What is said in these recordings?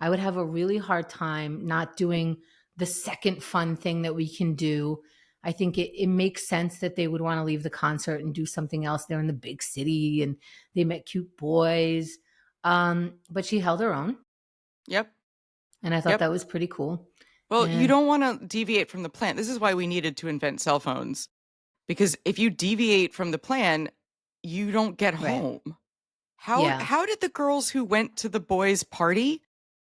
I would have a really hard time not doing the second fun thing that we can do. I think it makes sense that they would want to leave the concert and do something else. They're in the big city and they met cute boys. But she held her own. Yep. And I thought Yep. that was pretty cool. Well, you And don't want to deviate from the plan. This is why we needed to invent cell phones. Because if you deviate from the plan, you don't get right. home. How Yeah. how did the girls who went to the boys' party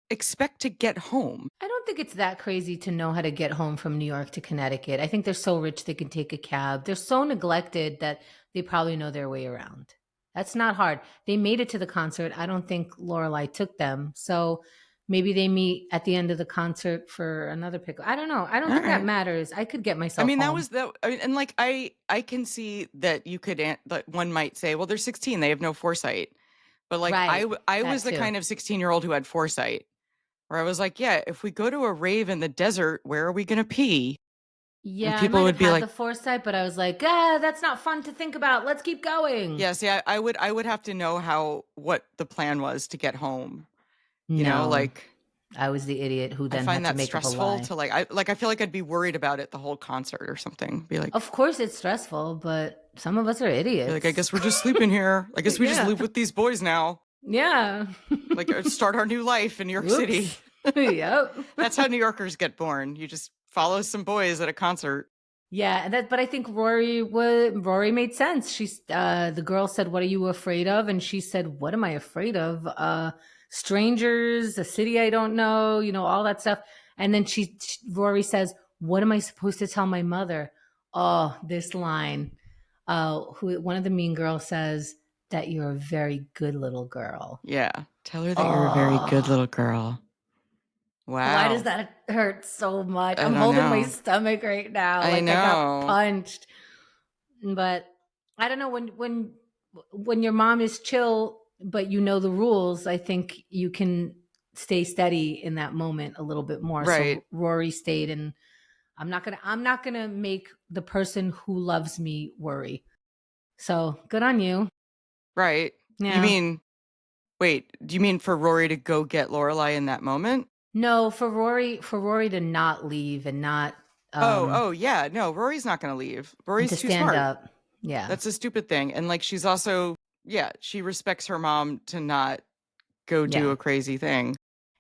expect to get home? I don't think it's that crazy to know how to get home from New York to Connecticut. I think they're so rich they can take a cab. They're so neglected that they probably know their way around. That's not hard. They made it to the concert. I don't think Lorelai took them. So maybe they meet at the end of the concert for another pickup. I don't know. I don't All think that right. matters. I could get I myself mean, that home. was that. I mean, and like I can see that you could that one might say, well, they're 16, they have no foresight. But like Right. I That was the too. kind of 16-year-old who had foresight, where I was like, yeah, if we go to a rave in the desert, where are we gonna pee? And Yeah, I people might have would be had the like, foresight, but I was like, ah, that's not fun to think about. Let's keep going. yeah, see, I would have to know what the plan was to get home. No, Like I was the idiot who I then find had to that make up a stressful lie. to I feel like I'd be worried about it the whole concert or something. Of course it's stressful, but some of us are Be like, I idiots. guess we're just sleeping here. I guess we just Yeah. live with these boys now. Yeah. Like start our new life in New York City. Whoops. Yep. That's how New Yorkers get born. You just follow some boys at a concert. Yeah, but I think Rory made sense. She's the girl said, "What are you afraid of?" And she said, "What am I afraid of? Strangers, a city I don't know, all that stuff." And then Rory says, "What am I supposed to tell my mother?" Oh, this line. Who one of the mean girls says that you're a very good little girl. Yeah. Tell her that you're a very good Oh, little girl. why does Wow. that hurt so much? I I'm don't holding my know. stomach right now, I like I got know. punched. But I don't know when your mom is chill, but you know the rules. I think you can stay steady in that moment a little bit more. Right. So Rory stayed, and I'm not gonna make the person who loves me worry. So good on you. Right. You Yeah. mean, wait, do you mean for Rory to go get Lorelai in that moment? No, for Rory to not leave and not Oh, yeah. No, Rory's not going to leave. and Rory's to too stand smart. up. Yeah. That's a stupid thing. And like, she's also, yeah, she respects her mom to not go do Yeah. a crazy thing.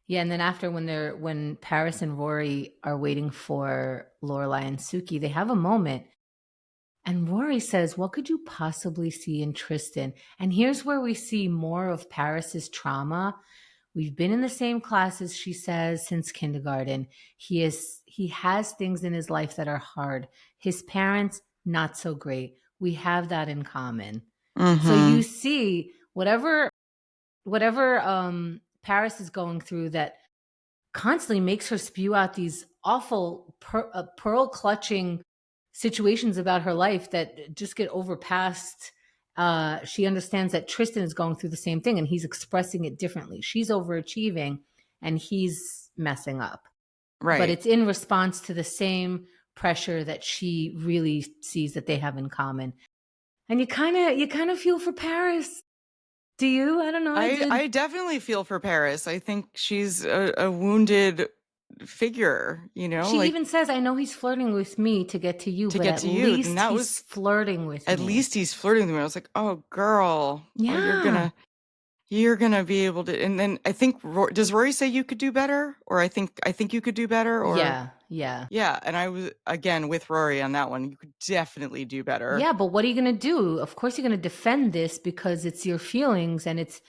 Yeah, and then after when Paris and Rory are waiting for Lorelai and Suki, they have a moment. And Rory says, "What could you possibly see in Tristan?" And here's where we see more of Paris's trauma. We've been in the same classes, she says, since kindergarten. He has things in his life that are hard. His parents, not so great. We have that in common. So you Mm-hmm. see whatever Paris is going through that constantly makes her spew out these awful pearl clutching situations about her life that just get overpassed. She understands that Tristan is going through the same thing and he's expressing it differently. She's overachieving and he's messing up. But Right. it's in response to the same pressure that she really sees that they have in common. And you kind of feel for Paris. Do you? I don't know. I did. I definitely feel for Paris. I think she's a wounded figure, She like even says, "I know he's flirting with me to get to you, to but get at to you. And least that he's was flirting with at me." least he's flirting with me. I was like, oh, girl, oh, Yeah. you're gonna be able to. And then I think does Rory say you could do better, or I think you could do better, or Yeah. Yeah. yeah. And I was again with Rory on that one. You could definitely do better. Yeah, but what are you going to do? Of course you're going to defend this because it's your feelings and it's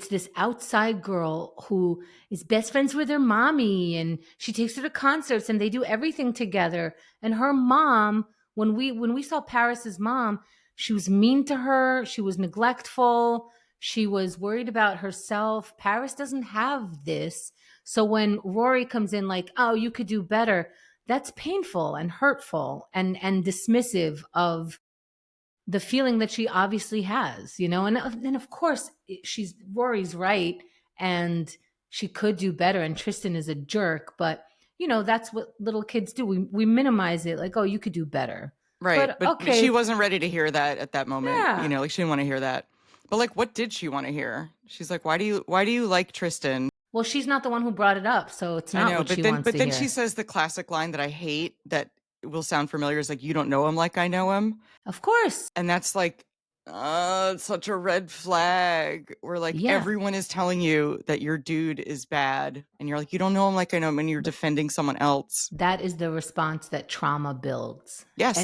this outside girl who is best friends with her mommy and she takes her to concerts and they do everything together. And her mom, when we saw Paris's mom, she was mean to her, she was neglectful, she was worried about herself. Paris doesn't have this. So when Rory comes in like, "Oh, you could do better." That's painful and hurtful and dismissive of the feeling that she obviously has, and then of course she's Rory's right and she could do better and Tristan is a jerk, but that's what little kids do. We minimize it like, "Oh, you could do better." Right. But But she okay, wasn't ready to hear that at that moment. yeah. Like she didn't want to hear that. But like, what did she want to hear? She's like, why do you like Tristan? Well, she's not the one who brought it up, so it's I not know, what but she then wants but to then she hear. says the classic line that I hate that will sound familiar is like, "You don't know him like I know him." Of course. And that's like, it's such a red flag where like Yeah. everyone is telling you that your dude is bad. And you're like, you don't know him like I know him, and you're But defending someone else. that is the response that trauma builds. Yes.